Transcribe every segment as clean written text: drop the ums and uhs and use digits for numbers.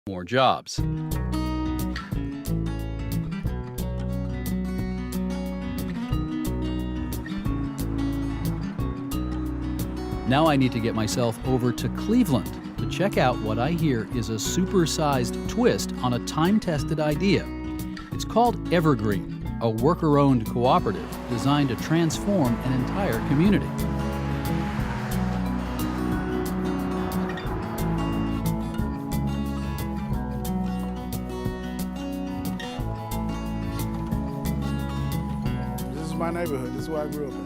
more jobs. Now I need to get myself over to Cleveland to check out what I hear is a supersized twist on a time-tested idea. It's called Evergreen, a worker-owned cooperative designed to transform an entire community. This is my neighborhood. This is where I grew up at.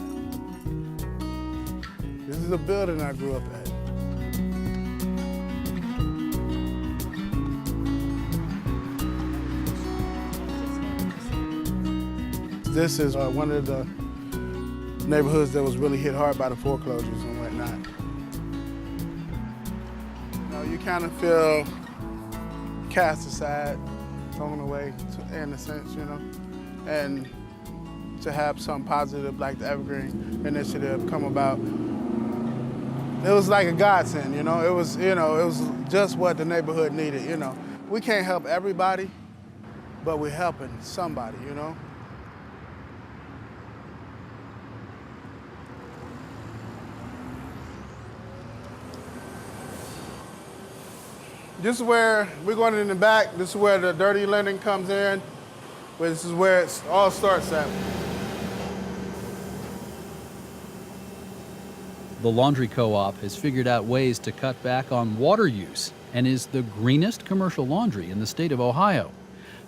This is a building I grew up at. This is one of the neighborhoods that was really hit hard by the foreclosures and whatnot. You know, you kind of feel cast aside, thrown away in a sense, you know, and to have some positive like the Evergreen initiative come about, it was like a godsend, you know. It was just what the neighborhood needed, you know. We can't help everybody, but we're helping somebody, you know. This is where we're going in the back. This is where the dirty linen comes in. This is where it all starts at. The laundry co-op has figured out ways to cut back on water use and is the greenest commercial laundry in the state of Ohio.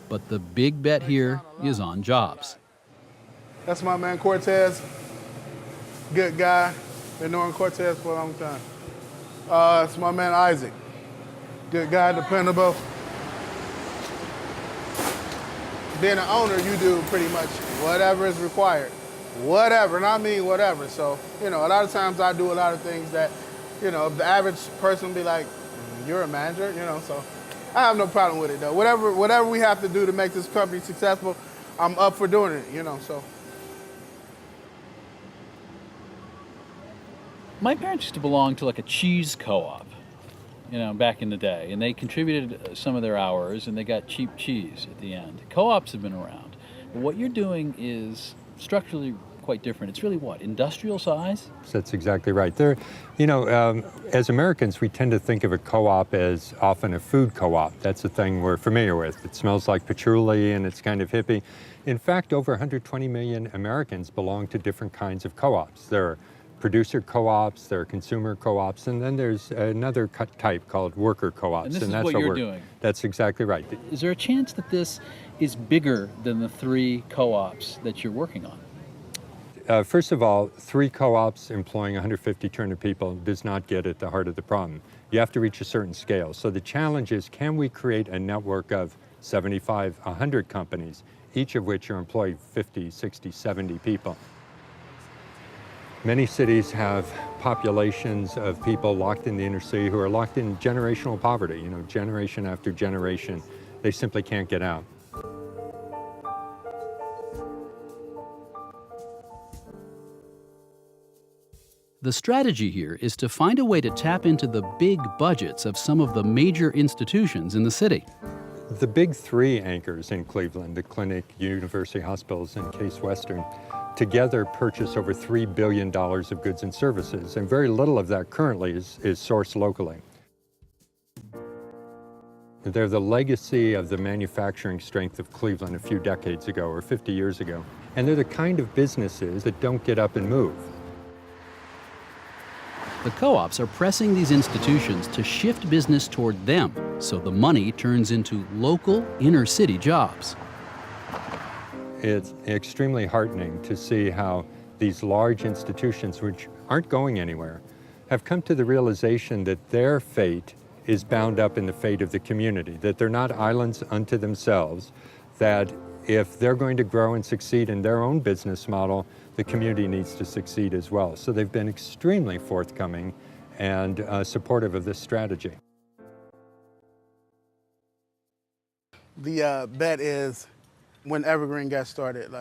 But the big bet here is on jobs. That's my man Cortez. Good guy. Been knowing Cortez for a long time. It's my man Isaac. Good guy, dependable. Being an owner, you do pretty much whatever is required. Whatever, and I mean whatever. So, you know, a lot of times I do a lot of things that, you know, the average person would be like, you're a manager, you know, so I have no problem with it though. Whatever we have to do to make this company successful, I'm up for doing it, you know, so. My parents used to belong to like a cheese co-op, you know, back in the day, and they contributed some of their hours and they got cheap cheese at the end. Co-ops have been around. But what you're doing is structurally quite different. It's really what, industrial size? That's exactly right. As Americans, we tend to think of a co-op as often a food co-op. That's the thing we're familiar with. It smells like patchouli and it's kind of hippie. In fact, over 120 million Americans belong to different kinds of co-ops. There are producer co-ops, there are consumer co-ops, and then there's another type called worker co-ops. And this is what you're doing. That's exactly right. Is there a chance that this is bigger than the 3 co-ops that you're working on? First of all, 3 co-ops employing 150, 200 people does not get at the heart of the problem. You have to reach a certain scale. So the challenge is, can we create a network of 75, 100 companies, each of which are employing 50, 60, 70 people? Many cities have populations of people locked in the inner city who are locked in generational poverty, you know, generation after generation. They simply can't get out. The strategy here is to find a way to tap into the big budgets of some of the major institutions in the city. The big 3 anchors in Cleveland, the clinic, university hospitals, and Case Western, together purchase over $3 billion of goods and services, and very little of that currently is sourced locally. They're the legacy of the manufacturing strength of Cleveland a few decades ago or 50 years ago, and they're the kind of businesses that don't get up and move. The co-ops are pressing these institutions to shift business toward them, so the money turns into local inner-city jobs. It's extremely heartening to see how these large institutions, which aren't going anywhere, have come to the realization that their fate is bound up in the fate of the community, that they're not islands unto themselves, that if they're going to grow and succeed in their own business model, the community needs to succeed as well. So they've been extremely forthcoming and supportive of this strategy. The bet is when Evergreen got started,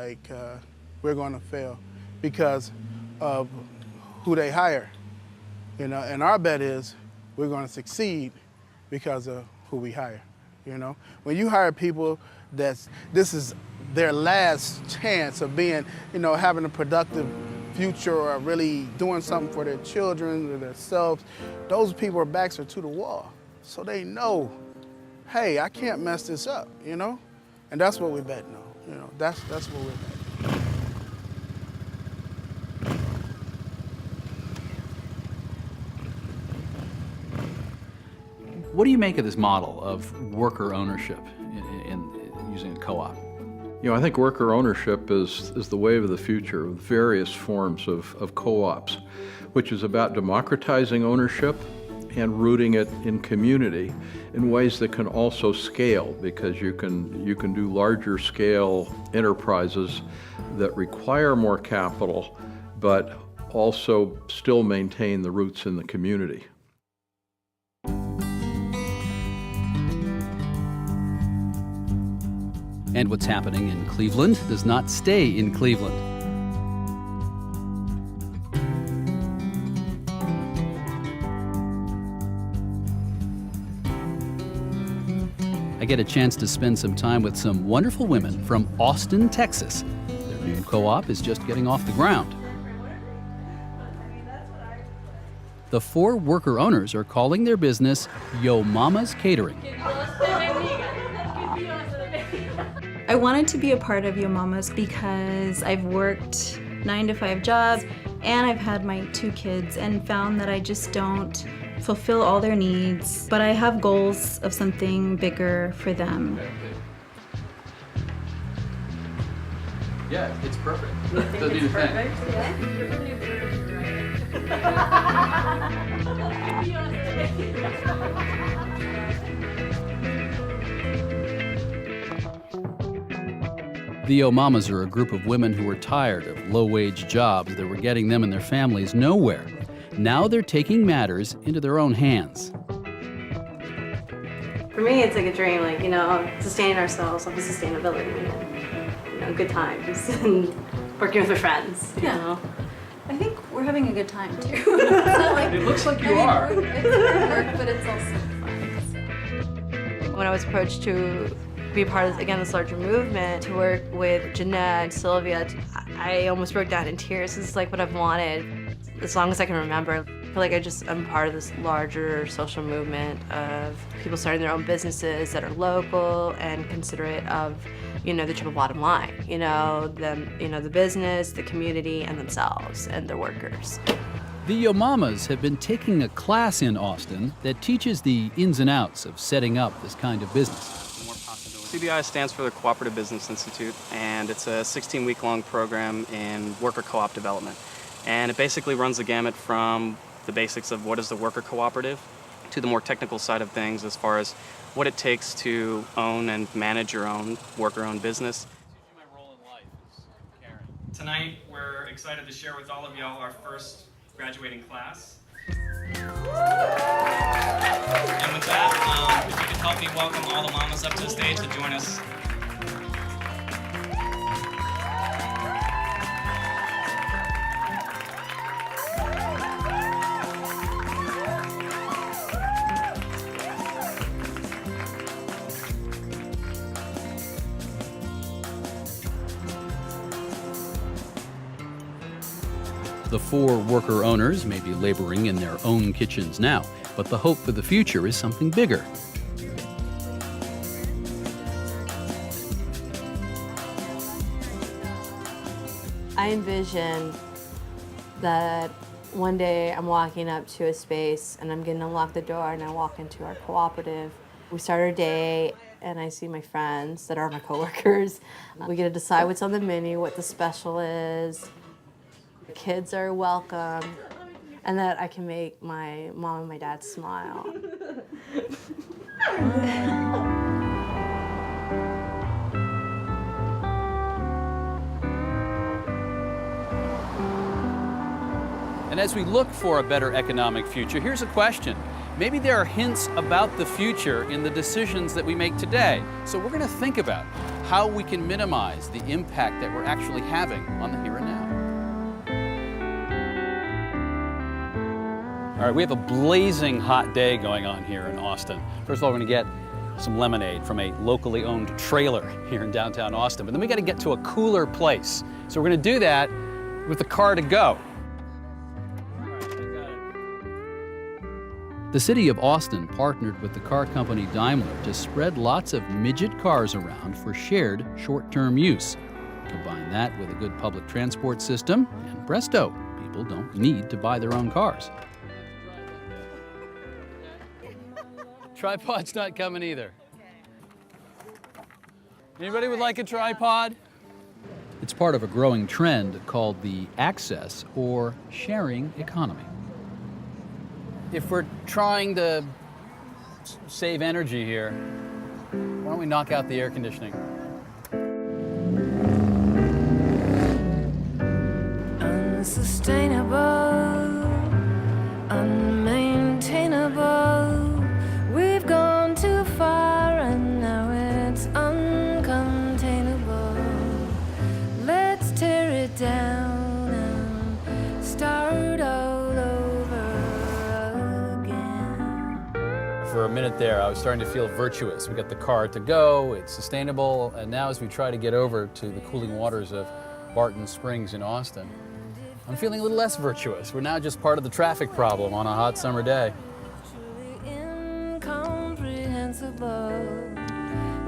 we're going to fail because of who they hire, you know. And our bet is we're going to succeed because of who we hire. you know? When you hire people this is their last chance of being, you know, having a productive future or really doing something for their children or themselves, those people's backs are to the wall. So they know, hey, I can't mess this up, you know? And that's what we're betting on, you know? That's what we're betting on. What do you make of this model of worker ownership in using a co-op? You know, I think worker ownership is the wave of the future with various forms of co-ops, which is about democratizing ownership and rooting it in community in ways that can also scale, because you can do larger scale enterprises that require more capital, but also still maintain the roots in the community. And what's happening in Cleveland does not stay in Cleveland. I get a chance to spend some time with some wonderful women from Austin, Texas. Their new co-op is just getting off the ground. The 4 worker owners are calling their business Yo Mama's Catering. I wanted to be a part of Yo Mama's because I've worked 9-to-5 jobs and I've had my 2 kids and found that I just don't fulfill all their needs, but I have goals of something bigger for them. Yeah, it's perfect. Doesn't need a thing. The Yo Mamas are a group of women who were tired of low-wage jobs that were getting them and their families nowhere. Now they're taking matters into their own hands. For me, it's like a dream, like, you know, sustaining ourselves, like sustainability, and, you know, good times, and working with our friends, you know. I think we're having a good time too. It's not like, It looks like you are. It's work, but it's also fun. So. When I was approached to be part of, again, this larger movement, to work with Jeanette and Sylvia, I almost broke down in tears. This is like what I've wanted as long as I can remember. I feel like I'm part of this larger social movement of people starting their own businesses that are local and considerate of, you know, the triple bottom line. You know, the business, the community, and themselves and their workers. The Yo Mamas have been taking a class in Austin that teaches the ins and outs of setting up this kind of business. CBI stands for the Cooperative Business Institute, and it's a 16-week-long program in worker co-op development. And it basically runs the gamut from the basics of what is the worker cooperative to the more technical side of things as far as what it takes to own and manage your own worker-owned business. Tonight, we're excited to share with all of y'all our first graduating class. And with that, if you could help me welcome all the mamas up to the stage to join us. The 4 worker owners may be laboring in their own kitchens now, but the hope for the future is something bigger. I envision that one day I'm walking up to a space and I'm going to unlock the door and I walk into our cooperative. We start our day and I see my friends that are my coworkers. We get to decide what's on the menu, what the special is. The kids are welcome, and that I can make my mom and my dad smile. And as we look for a better economic future, here's a question. Maybe there are hints about the future in the decisions that we make today. So we're going to think about how we can minimize the impact that we're actually having on the here and now. All right, we have a blazing hot day going on here in Austin. First of all, we're going to get some lemonade from a locally owned trailer here in downtown Austin. But then we got to get to a cooler place. So we're going to do that with the car to go. The city of Austin partnered with the car company Daimler to spread lots of midget cars around for shared short-term use. Combine that with a good public transport system, and presto, people don't need to buy their own cars. Tripod's not coming either. Anybody would like a tripod? It's part of a growing trend called the access or sharing economy. If we're trying to save energy here, why don't we knock out the air conditioning? Unsustainable, unmaintainable. We've gone too far and now it's uncontainable. Let's tear it down and start all over again. For a minute there, I was starting to feel virtuous. We got the car to go, it's sustainable, and now as we try to get over to the cooling waters of Barton Springs in Austin, I'm feeling a little less virtuous. We're now just part of the traffic problem on a hot summer day. Incomprehensible.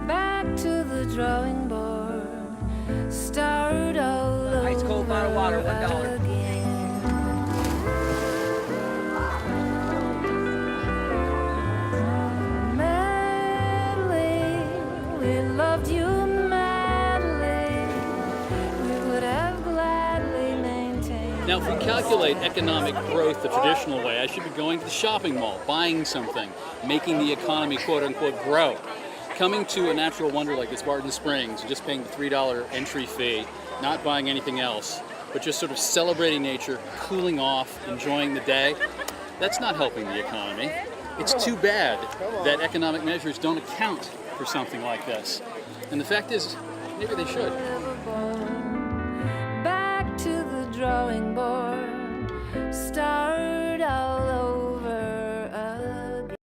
Back to the drawing board. Start all over Ice cold bottle of water, $1. again. Madly, we loved you madly. We would have gladly maintained. Now, if we calculate economic growth the traditional way, I should be going to the shopping mall, buying something, making the economy quote-unquote grow. Coming to a natural wonder like this Barton Springs, just paying the $3 entry fee, not buying anything else, but just sort of celebrating nature, cooling off, enjoying the day, that's not helping the economy. It's too bad that economic measures don't account for something like this. And the fact is, maybe they should.